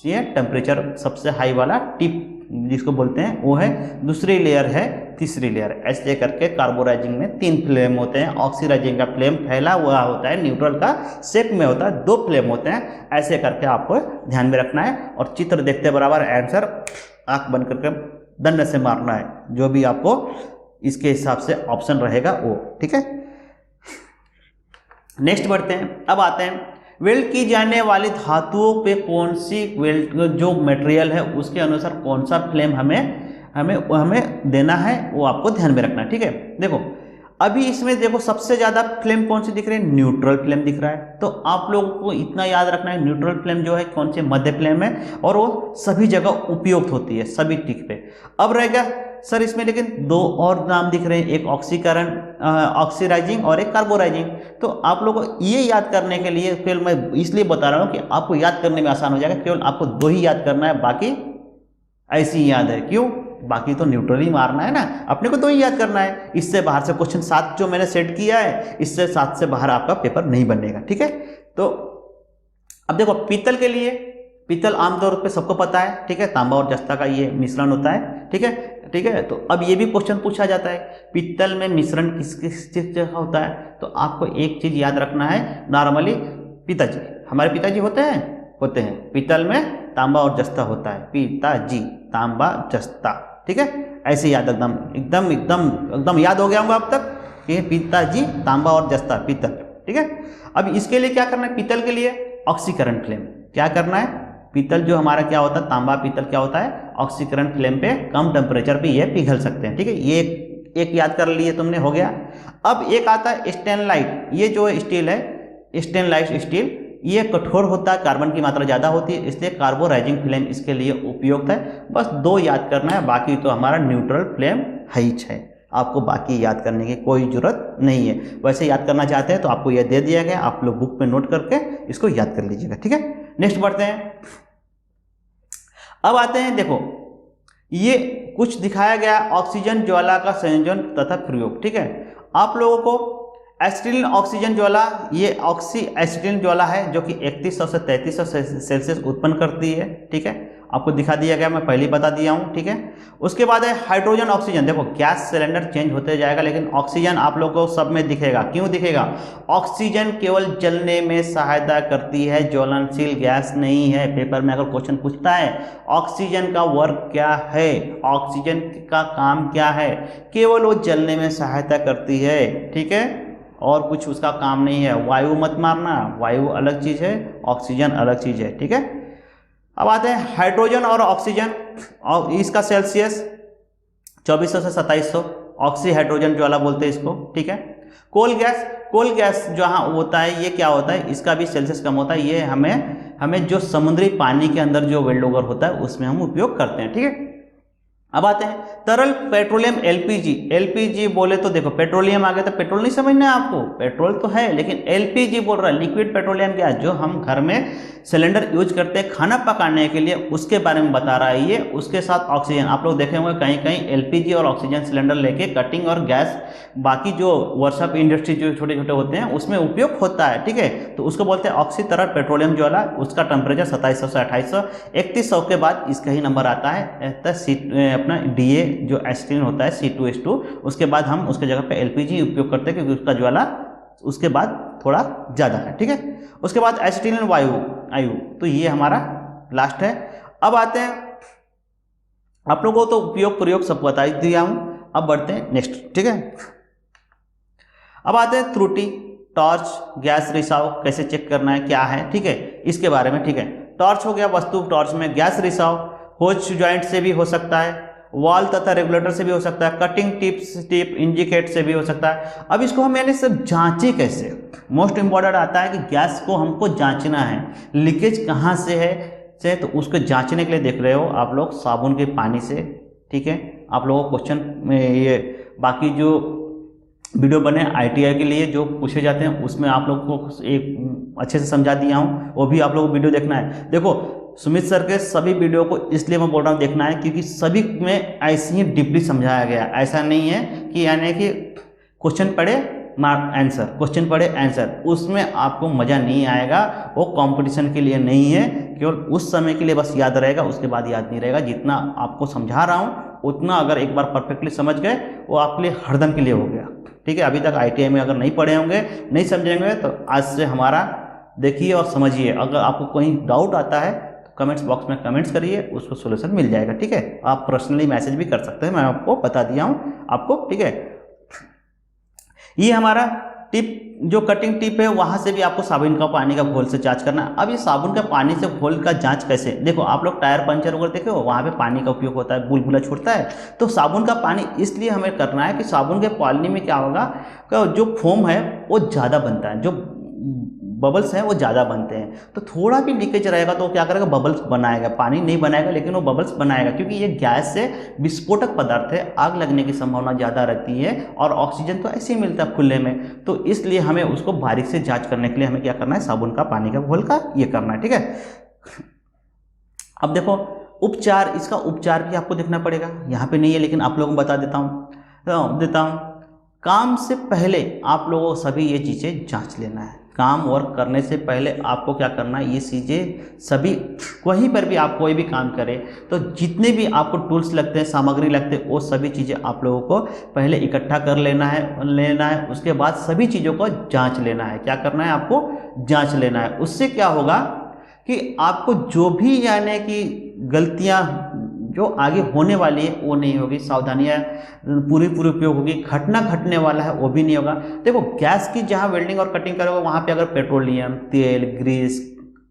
ये टेम्परेचर सबसे हाई वाला टिप जिसको बोलते हैं वो है। दूसरी लेयर है तीसरी लेयर। ऐसे करके कार्बोराइजिंग में 3 फ्लेम होते हैं। ऑक्सीराइजिंग का फ्लेम फैला हुआ होता है, न्यूट्रल का शेप में होता है, 2 फ्लेम होते हैं। ऐसे करके आपको ध्यान में रखना है और चित्र देखते बराबर आंसर आंख बंद करके दंड से मारना है, जो भी आपको इसके हिसाब से ऑप्शन रहेगा वो। ठीक है, नेक्स्ट बढ़ते हैं। अब आते हैं वेल्ड की जाने वाली धातुओं पे कौन सी वेल्ड जो मटेरियल है उसके अनुसार कौन सा फ्लेम हमें देना है, वो आपको ध्यान में रखना है। ठीक है, देखो अभी इसमें देखो सबसे ज़्यादा फ्लेम कौन सी दिख रही है? न्यूट्रल फ्लेम दिख रहा है। तो आप लोगों को इतना याद रखना है, न्यूट्रल फ्लेम जो है कौन से? मध्य फ्लेम है, और वो सभी जगह उपयुक्त होती है, सभी टिक पे। अब रहेगा सर इसमें लेकिन 2 और नाम दिख रहे हैं, एक ऑक्सीकरण ऑक्सीराइजिंग और एक कार्बोराइजिंग। तो आप लोगों को ये याद करने के लिए केवल मैं इसलिए बता रहा हूँ कि आपको याद करने में आसान हो जाएगा। केवल आपको 2 ही याद करना है, बाकी ऐसी ही याद है। क्यों? बाकी तो न्यूट्रल ही मारना है ना, अपने को 2 ही याद करना है। इससे बाहर से क्वेश्चन 7 जो मैंने सेट किया है, इससे 7 से बाहर आपका पेपर नहीं बनेगा। ठीक है, तो अब देखो पीतल के लिए, पीतल आमतौर पे सबको पता है। ठीक है, तांबा और जस्ता का ये मिश्रण होता है। ठीक है, ठीक है। तो अब ये भी क्वेश्चन पूछा जाता है, पीतल में मिश्रण किस किस चीज का होता है? तो आपको एक चीज याद रखना है, नॉर्मली पिताजी, हमारे पिताजी होते हैं पीतल में तांबा और जस्ता होता है। पिताजी, तांबा, जस्ता। ठीक है, ऐसे याद एकदम एकदम एकदम एकदम याद हो गया होगा अब तक कि पिताजी, तांबा और जस्ता, पीतल। ठीक है, अब इसके लिए क्या करना है? पीतल के लिए ऑक्सीकरण फ्लेम क्या करना है? पीतल जो हमारा क्या होता है, तांबा पीतल क्या होता है? ऑक्सीकरण फ्लेम पे कम टेम्परेचर पे ये पिघल सकते हैं। ठीक है, ये एक याद कर लिए तुमने, हो गया। अब एक आता है स्टेनलाइट। ये जो स्टील है, स्टेनलाइट स्टील, ये कठोर होता है, कार्बन की मात्रा ज़्यादा होती है, इसलिए कार्बोराइजिंग फ्लेम इसके लिए उपयुक्त है। बस 2 याद करना है, बाकी तो हमारा न्यूट्रल फ्लेम है। आपको बाकी याद करने की कोई जरूरत नहीं है। वैसे याद करना चाहते हैं तो आपको यह दे दिया गया, आप लोग बुक पे नोट करके इसको याद कर लीजिएगा। ठीक है, नेक्स्ट बढ़ते हैं। अब आते हैं, देखो ये कुछ दिखाया गया ऑक्सीजन ज्वाला का संयोजन तथा प्रयोग। ठीक है, आप लोगों को एसिटिलीन ऑक्सीजन ज्वाला, ये ऑक्सी एसिटिलीन ज्वाला है जो कि 3100 से 3300 सेल्सियस उत्पन्न करती है। ठीक है, आपको दिखा दिया गया, मैं पहले ही बता दिया हूँ। ठीक है, उसके बाद है हाइड्रोजन ऑक्सीजन। देखो गैस सिलेंडर चेंज होते जाएगा, लेकिन ऑक्सीजन आप लोगों को सब में दिखेगा। क्यों दिखेगा? ऑक्सीजन केवल जलने में सहायता करती है, ज्वलनशील गैस नहीं है। पेपर में अगर क्वेश्चन पूछता है ऑक्सीजन का वर्क क्या है, ऑक्सीजन का काम क्या है, केवल वो जलने में सहायता करती है। ठीक है, और कुछ उसका काम नहीं है। वायु मत मारना, वायु अलग चीज है, ऑक्सीजन अलग चीज है। ठीक है, अब आते हैं हाइड्रोजन और ऑक्सीजन, और इसका सेल्सियस 2400 से 2700, ऑक्सी हाइड्रोजन ज्वाला बोलते हैं इसको। ठीक है, कोल गैस जहाँ होता है, ये क्या होता है? इसका भी सेल्सियस कम होता है। ये हमें जो समुद्री पानी के अंदर जो वेल्ड ओवर होता है उसमें हम उपयोग करते हैं। ठीक है, अब आते हैं तरल पेट्रोलियम एलपीजी बोले तो देखो पेट्रोलियम आ गया, तो पेट्रोल नहीं समझना है आपको, पेट्रोल तो है, लेकिन एलपीजी बोल रहा है, लिक्विड पेट्रोलियम क्या है? जो हम घर में सिलेंडर यूज करते हैं खाना पकाने के लिए, उसके बारे में बता रहा है ये। उसके साथ ऑक्सीजन, आप लोग देखे होंगे कहीं कहीं एलपीजी और ऑक्सीजन सिलेंडर लेके कटिंग और गैस, बाकी जो वर्कशॉप इंडस्ट्री जो छोटे छोटे होते हैं उसमें उपयोग होता है। ठीक है, तो उसको बोलते हैं ऑक्सी तरल पेट्रोलियम ज्वाला। उसका टेम्परेचर 2700 से 2800, 3100 के बाद इसका ही नंबर आता है अपना डीए जो एसिटिलीन होता है C2H2। उसके बाद हम उसके जगह पे एलपीजी उपयोग करते हैं, क्योंकि उसका ज्वाला उसके बाद थोड़ा ज़्यादा है। ठीक है, उसके बाद एसिटिलीन वायु, तो ये हमारा लास्ट है। अब आते हैं, आप लोगों को तो उपयोग प्रयोग सब बता ही दिया हूँ। अब बढ़ते हैं नेक्स्ट। ठीक है, अब आते हैं त्रुटि, टॉर्च, गैस रिसाव कैसे चेक करना है, क्या है। ठीक है, इसके बारे में। ठीक है, टॉर्च हो गया वस्तु, टॉर्च में गैस रिसाव होज जॉइंट से भी हो सकता है, वॉल तथा रेगुलेटर से भी हो सकता है, कटिंग टिप इंडिकेट से भी हो सकता है। अब इसको हम यानी सब जांचे कैसे? मोस्ट इंपॉर्टेंट आता है कि गैस को हमको जांचना है, लीकेज कहाँ से है तो उसको जांचने के लिए देख रहे हो आप लोग साबुन के पानी से। ठीक है, आप लोगों को क्वेश्चन में ये बाकी जो वीडियो बने आईटीआई के लिए जो पूछे जाते हैं, उसमें आप लोग को एक अच्छे से समझा दिया हूँ, वो भी आप लोगों को वीडियो देखना है। देखो सुमित सर के सभी वीडियो को इसलिए मैं बोल रहा हूँ देखना है क्योंकि सभी में ऐसे ही डीपली समझाया गया है। ऐसा नहीं है कि यानी कि क्वेश्चन पढ़े आंसर, क्वेश्चन पढ़े आंसर, उसमें आपको मज़ा नहीं आएगा। वो कंपटीशन के लिए नहीं है, केवल उस समय के लिए बस याद रहेगा, उसके बाद याद नहीं रहेगा। जितना आपको समझा रहा हूँ उतना अगर एक बार परफेक्टली समझ गए वो आपके लिए हरदम के लिए हो गया। ठीक है, अभी तक आईटीआई में अगर नहीं पढ़े होंगे, नहीं समझेंगे, तो आज से हमारा देखिए और समझिए। अगर आपको कोई डाउट आता है तो कमेंट्स बॉक्स में कमेंट्स करिए, उसको सोल्यूशन मिल जाएगा। ठीक है, आप पर्सनली मैसेज भी कर सकते हैं, मैं आपको बता दिया हूँ आपको। ठीक है, ये हमारा टिप जो कटिंग टिप है, वहाँ से भी आपको साबुन का पानी का घोल से जांच करना है। अब ये साबुन का पानी से घोल का जांच कैसे? देखो आप लोग टायर पंचर वगैरह देखे हो, वहाँ पे पानी का उपयोग होता है, बुलबुला छूटता है। तो साबुन का पानी इसलिए हमें करना है कि साबुन के पानी में क्या होगा, जो फोम है वो ज़्यादा बनता है, जो बबल्स हैं वो ज़्यादा बनते हैं। तो थोड़ा भी लीकेज रहेगा तो क्या करेगा, बबल्स बनाएगा, पानी नहीं बनाएगा लेकिन वो बबल्स बनाएगा, क्योंकि ये गैस से विस्फोटक पदार्थ है, आग लगने की संभावना ज़्यादा रहती है, और ऑक्सीजन तो ऐसे ही मिलता है खुले में। तो इसलिए हमें उसको बारीक से जांच करने के लिए हमें क्या करना है, साबुन का पानी का घोल का ये करना है। ठीक है, अब देखो उपचार, इसका उपचार भी आपको देखना पड़ेगा, यहाँ पे नहीं है लेकिन आप लोगों को बता देता हूँ। काम से पहले आप लोगों को सभी ये चीज़ें जांच लेना है। काम वर्क करने से पहले आपको क्या करना है, ये चीज़ें सभी, कहीं पर भी आप कोई भी काम करें तो जितने भी आपको टूल्स लगते हैं, सामग्री लगते हैं, वो सभी चीज़ें आप लोगों को पहले इकट्ठा कर लेना है। उसके बाद सभी चीज़ों को जांच लेना है। क्या करना है, आपको जांच लेना है। उससे क्या होगा कि आपको जो भी यानी कि गलतियाँ जो आगे होने वाली है वो नहीं होगी, सावधानियाँ पूरी उपयोग होगी, घटना घटने वाला है वो भी नहीं होगा। देखो गैस की जहाँ वेल्डिंग और कटिंग करोगे वहाँ पे अगर पेट्रोलियम, तेल, ग्रीस,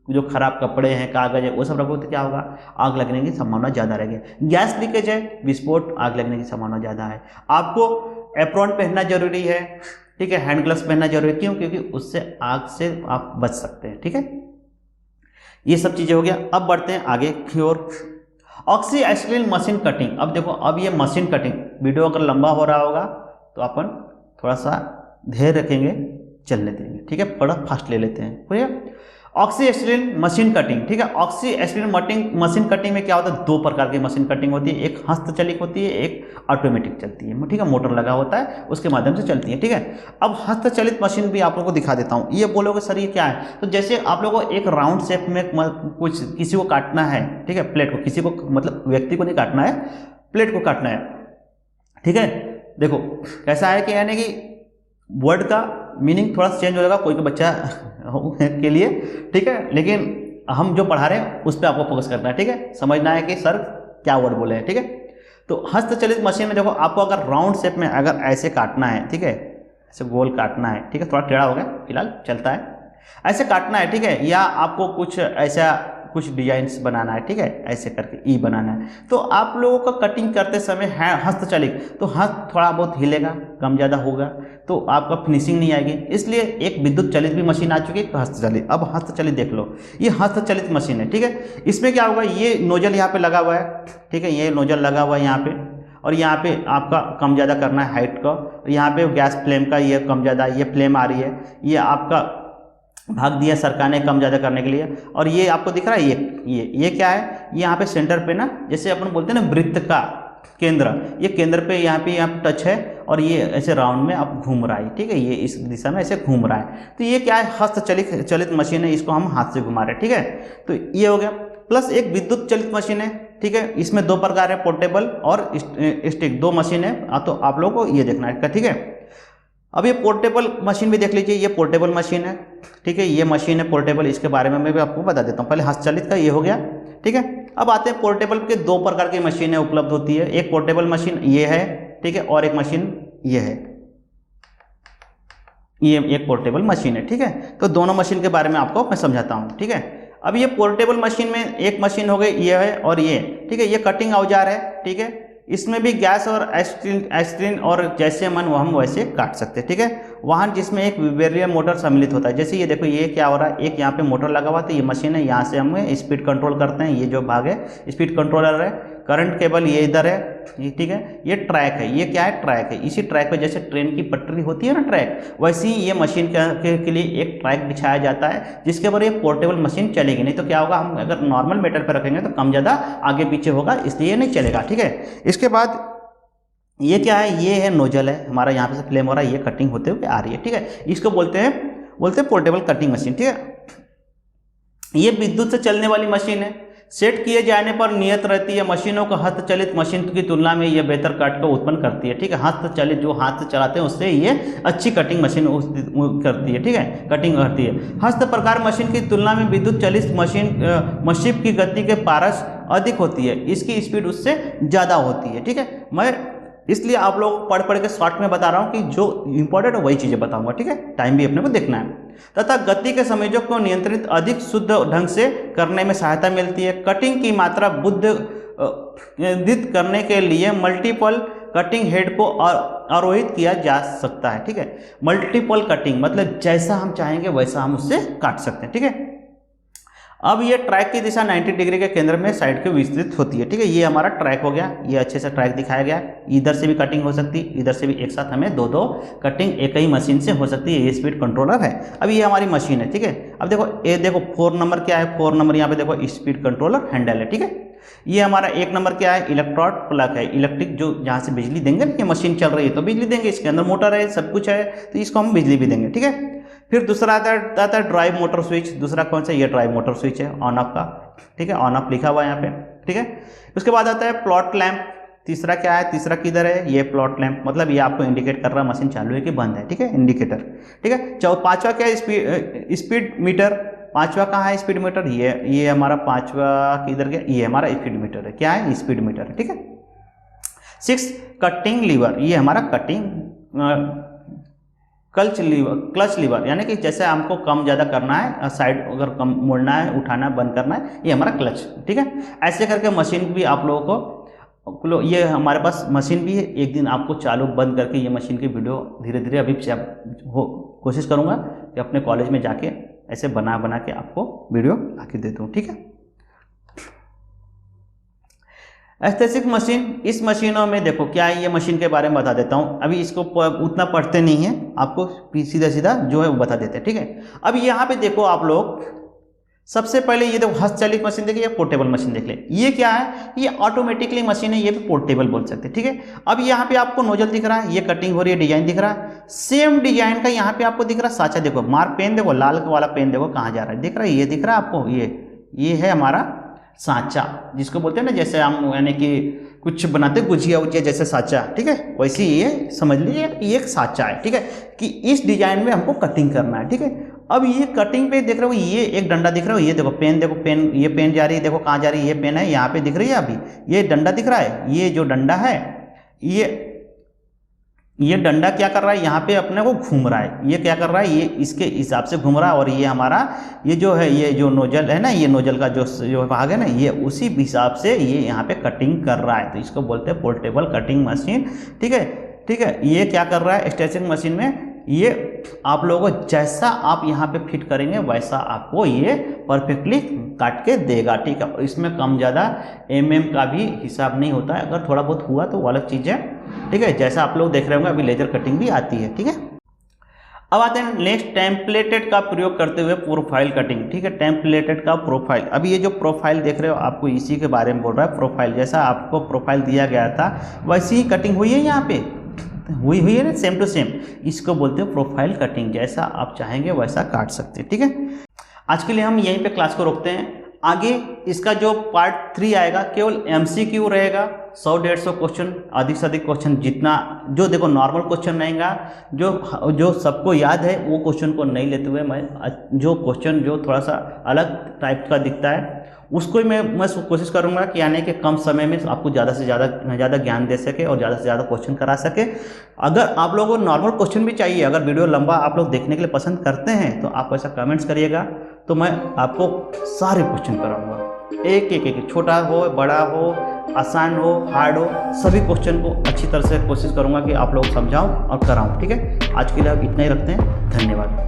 जो खराब कपड़े हैं, कागज है, वो सब रखोगे तो क्या होगा, आग लगने की संभावना ज़्यादा रहेगी। गैस लीकेज है, विस्फोट, आग लगने की संभावना ज़्यादा है। आपको एप्रॉन पहनना जरूरी है। ठीक है, हैंड ग्लव्स पहनना जरूरी है, क्यों? क्योंकि उससे आग से आप बच सकते हैं। ठीक है, ये सब चीज़ें हो गया। अब बढ़ते हैं आगे की ओर, ऑक्सी एसिटिलीन मशीन कटिंग। अब देखो, अब ये मशीन कटिंग, वीडियो अगर लंबा हो रहा होगा तो अपन थोड़ा सा धैर्य रखेंगे, चलने देंगे। ठीक है, थोड़ा फास्ट ले लेते हैं। ठीक है, ऑक्सी एसिटिलीन मशीन कटिंग। ठीक है, ऑक्सी एसिटिलीन मशीन कटिंग में क्या होता है, दो प्रकार की मशीन कटिंग होती है, एक हस्तचलित होती है, एक ऑटोमेटिक चलती है। ठीक है, मोटर लगा होता है, उसके माध्यम से चलती है। ठीक है, अब हस्तचलित मशीन भी आप लोगों को दिखा देता हूँ। ये बोलोगे सर ये क्या है, तो जैसे आप लोगों को एक राउंड शेप में कुछ किसी को काटना है। ठीक है, प्लेट को, किसी को मतलब व्यक्ति को नहीं काटना है, प्लेट को काटना है। ठीक है, देखो कैसा है कि यानी कि वर्ड का मीनिंग थोड़ा चेंज हो जाएगा कोई बच्चा के लिए। ठीक है, लेकिन हम जो पढ़ा रहे हैं उस पर आपको फोकस करना है। ठीक है, समझना है कि सर क्या वर्ड बोले हैं। ठीक है, तो हस्तचलित मशीन में देखो, आपको अगर राउंड शेप में अगर ऐसे काटना है, ठीक है, ऐसे गोल काटना है। ठीक है, थोड़ा टेढ़ा हो गया, फिलहाल चलता है, ऐसे काटना है। ठीक है, या आपको कुछ ऐसा कुछ डिजाइन्स बनाना है। ठीक है, ऐसे करके ई बनाना है। तो आप लोगों का कटिंग करते समय है हस्तचलित, तो हाथ थोड़ा बहुत हिलेगा, कम ज़्यादा होगा, तो आपका फिनिशिंग नहीं आएगी। इसलिए एक विद्युत चलित भी मशीन आ चुकी है, हस्तचलित। अब हस्तचलित देख लो, ये हस्तचलित मशीन है। ठीक है, इसमें क्या होगा, ये नोजल यहाँ पे लगा हुआ है। ठीक है, ये नोजल लगा हुआ है यहाँ पे, और यहाँ पे आपका कम ज़्यादा करना है हाइट का। यहाँ पे गैस फ्लेम का ये कम ज़्यादा, ये फ्लेम आ रही है, ये आपका भाग दिया सरकाने कम ज़्यादा करने के लिए। और ये आपको दिख रहा है, ये क्या है, ये यहाँ पे सेंटर पे ना, जैसे अपन बोलते हैं ना वृत्त का केंद्र, ये केंद्र पे यहाँ पे टच है, और ये ऐसे राउंड में आप घूम रहा है। ठीक है, ये इस दिशा में ऐसे घूम रहा है। तो ये क्या है, हस्तचलित मशीन है, इसको हम हाथ से घुमा रहे हैं। ठीक है, तो ये हो गया। प्लस एक विद्युत चलित मशीन है। ठीक है, इसमें दो प्रकार है, पोर्टेबल और स्टिक, दो मशीन है। तो आप लोगों को ये देखना है। ठीक है, अब ये पोर्टेबल मशीन भी देख लीजिए, ये पोर्टेबल मशीन है। ठीक है, ये मशीन है पोर्टेबल, इसके बारे में मैं भी आपको बता देता हूँ। पहले हस्तचलित का ये हो गया। ठीक है, अब आते हैं पोर्टेबल के, दो प्रकार की मशीनें उपलब्ध होती है। एक पोर्टेबल मशीन ये है, ठीक है, और एक मशीन ये है, ये एक पोर्टेबल मशीन है। ठीक है, तो दोनों मशीन के बारे में आपको मैं समझाता हूँ। ठीक है, अब ये पोर्टेबल मशीन में एक मशीन हो गई ये है और ये। ठीक है, ये कटिंग औजार है। ठीक है, इसमें भी गैस और एस्ट्रीन और जैसे मन हम वैसे काट सकते हैं। ठीक है, वाहन जिसमें एक वेरिएबल मोटर सम्मिलित होता है। जैसे ये देखो, ये क्या हो रहा है, एक यहाँ पे मोटर लगा हुआ, तो ये मशीन है, यहाँ से हम स्पीड कंट्रोल करते हैं। ये जो भाग है स्पीड कंट्रोलर है, करंट केबल ये इधर है, ठीक है। ये ट्रैक है, ये क्या है, ट्रैक है। इसी ट्रैक पे जैसे ट्रेन की पटरी होती है ना ट्रैक, वैसे ही ये मशीन के लिए एक ट्रैक बिछाया जाता है, जिसके ऊपर ये पोर्टेबल मशीन चलेगी। नहीं तो क्या होगा, हम अगर नॉर्मल मेटल पर रखेंगे तो कम ज़्यादा आगे पीछे होगा, इसलिए नहीं चलेगा, ठीक है। इसके बाद ये क्या है, ये है नोजल है हमारा, यहाँ पे से फ्लेम हो रहा है, ये कटिंग होते हुए आ रही है, ठीक है। इसको बोलते हैं पोर्टेबल कटिंग मशीन, ठीक है। ये विद्युत से चलने वाली मशीन है, सेट किए जाने पर नियत रहती है। मशीनों को हस्तचलित मशीन की तुलना में यह बेहतर कट को उत्पन्न करती है, ठीक है। हस्तचलित जो हाथ से चलाते हैं उससे ये अच्छी कटिंग मशीन करती है, ठीक है, कटिंग करती है। हस्त प्रकार मशीन की तुलना में विद्युत चलित मशीन की गति के पारस अधिक होती है, इसकी स्पीड उससे ज़्यादा होती है, ठीक है। मैं इसलिए आप लोग पढ़ के शॉर्ट में बता रहा हूँ कि जो इंपॉर्टेंट है वही चीज़ें बताऊंगा, ठीक है। टाइम भी अपने को देखना है। तथा गति के संयोजक को नियंत्रित अधिक शुद्ध ढंग से करने में सहायता मिलती है। कटिंग की मात्रा बुद्धिदित करने के लिए मल्टीपल कटिंग हेड को आरोहित किया जा सकता है, ठीक है। मल्टीपल कटिंग मतलब जैसा हम चाहेंगे वैसा हम उससे काट सकते हैं, ठीक है। अब ये ट्रैक की दिशा 90 डिग्री के केंद्र में साइड के विस्तृत होती है, ठीक है। ये हमारा ट्रैक हो गया, ये अच्छे से ट्रैक दिखाया गया। इधर से भी कटिंग हो सकती है, इधर से भी, एक साथ हमें दो कटिंग एक ही मशीन से हो सकती है। ये स्पीड कंट्रोलर है। अब ये हमारी मशीन है, ठीक है। अब देखो, ये देखो 4 नंबर क्या है, 4 नंबर यहाँ पे देखो स्पीड कंट्रोलर हैंडल है, ठीक है। ये हमारा 1 नंबर क्या है, इलेक्ट्रोड प्लग है, इलेक्ट्रिक जो जहाँ से बिजली देंगे, ये मशीन चल रही है तो बिजली देंगे, इसके अंदर मोटर है, सब कुछ है, तो इसको हम बिजली भी देंगे, ठीक है। फिर दूसरा आता है ड्राइव मोटर स्विच। दूसरा कौन सा, ये ड्राइव मोटर स्विच है, ऑन ऑफ का, ठीक है, ऑन ऑफ लिखा हुआ है यहाँ पे, ठीक है। उसके बाद आता है प्लॉट लैंप। तीसरा क्या है, तीसरा किधर है, ये प्लॉट लैंप, मतलब ये आपको इंडिकेट कर रहा है मशीन चालू है कि बंद है, ठीक है, इंडिकेटर, ठीक है। पांचवा क्या है, स्पीड मीटर। पांचवा कहाँ है स्पीड मीटर, ये हमारा पांचवा किधर गया, ये हमारा स्पीड मीटर है, क्या है, स्पीड मीटर है, ठीक है। 6 कटिंग लीवर, ये हमारा कटिंग क्लच लीवर, यानी कि जैसे हमको कम ज़्यादा करना है, साइड अगर कम मोड़ना है, उठाना है, बंद करना है, ये हमारा क्लच, ठीक है। ऐसे करके मशीन भी आप लोगों को, ये हमारे पास मशीन भी है। एक दिन आपको चालू बंद करके ये मशीन की वीडियो धीरे धीरे अभी कोशिश करूँगा कि अपने कॉलेज में जाके ऐसे बना के आपको वीडियो ला के दे दूँ, ठीक है। एस्थेटिक मशीन, इस मशीनों में देखो क्या है, ये मशीन के बारे में बता देता हूँ। अभी इसको उतना पढ़ते नहीं है, आपको सीधा सीधा जो है वो बता देते हैं, ठीक है। अब यहाँ पे देखो आप लोग, सबसे पहले ये देखो हस्तचलित मशीन देखिए, ये पोर्टेबल मशीन देख ले। ये क्या है, ये ऑटोमेटिकली मशीन है, ये भी पोर्टेबल बोल सकते हैं, ठीक है। अब यहाँ पे आपको नोजल दिख रहा है, ये कटिंग हो रही है, डिजाइन दिख रहा है, सेम डिजाइन का यहाँ पे आपको दिख रहा है साचा। देखो मार्क पेन देखो, लाल वाला पेन देखो कहाँ जा रहा है, दिख रहा है, ये दिख रहा है आपको, ये है हमारा सांचा, जिसको बोलते हैं ना, जैसे हम यानी कि कुछ बनाते गुजिया उजिया जैसे सांचा, ठीक है, वैसे ये समझ लीजिए ये एक सांचा है, ठीक है, कि इस डिजाइन में हमको कटिंग करना है, ठीक है। अब ये कटिंग पे देख रहे हो, ये एक डंडा दिख रहा है, ये देखो पेन, देखो पेन, ये पेन जा रही है, देखो कहाँ जा रही है, ये पेन है, यहाँ पे दिख रही है, अभी ये डंडा दिख रहा है, ये जो डंडा है, ये डंडा क्या कर रहा है, यहाँ पे अपने को घूम रहा है, ये क्या कर रहा है, ये इसके हिसाब से घूम रहा है, और ये हमारा ये जो है, ये जो नोजल है ना, ये नोजल का जो भाग है ना, ये उसी हिसाब से ये यहाँ पे कटिंग कर रहा है, तो इसको बोलते हैं पोर्टेबल कटिंग मशीन, ठीक है, ठीक है। ये क्या कर रहा है, स्टेचिंग मशीन में ये आप लोगों को जैसा आप यहाँ पे फिट करेंगे वैसा आपको ये परफेक्टली काट के देगा, ठीक है। और इसमें कम ज़्यादा का भी हिसाब नहीं होता है, अगर थोड़ा बहुत हुआ तो वो अलग चीज़ है, ठीक है। जैसा आप लोग देख रहे होंगे अभी लेजर कटिंग भी आती है, ठीक है। अब आते हैं नेक्स्ट, टेम्पलेटेड का प्रयोग करते हुए प्रोफाइल कटिंग, ठीक है। टेम्पलेटेड का प्रोफाइल, अभी ये जो प्रोफाइल देख रहे हो आपको इसी के बारे में बोल रहा है। प्रोफाइल जैसा आपको प्रोफाइल दिया गया था वैसी ही कटिंग हुई है, यहाँ पे हुई है ना, सेम टू सेम, इसको बोलते हैं प्रोफाइल कटिंग। जैसा आप चाहेंगे वैसा काट सकते हैं, ठीक है। आज के लिए हम यहीं पे क्लास को रोकते हैं। आगे इसका जो पार्ट 3 आएगा केवल MCQ रहेगा, 100-150 क्वेश्चन, अधिक से अधिक क्वेश्चन, जितना जो देखो नॉर्मल क्वेश्चन रहेगा, जो सबको याद है वो क्वेश्चन को नहीं लेते हुए मैं जो क्वेश्चन जो थोड़ा सा अलग टाइप का दिखता है उसको ही मैं कोशिश करूंगा कि यानी कि कम समय में आपको ज़्यादा से ज़्यादा ज्ञान दे सके और ज़्यादा से ज़्यादा क्वेश्चन करा सके। अगर आप लोगों को नॉर्मल क्वेश्चन भी चाहिए, अगर वीडियो लंबा आप लोग देखने के लिए पसंद करते हैं तो आप ऐसा कमेंट्स करिएगा, तो मैं आपको सारे क्वेश्चन कराऊंगा, एक छोटा हो बड़ा हो, आसान हो हार्ड हो, सभी क्वेश्चन को अच्छी तरह से कोशिश करूँगा कि आप लोग समझाऊँ और कराऊँ। ठीक है, आज के लिए आप इतना ही रखते हैं। धन्यवाद।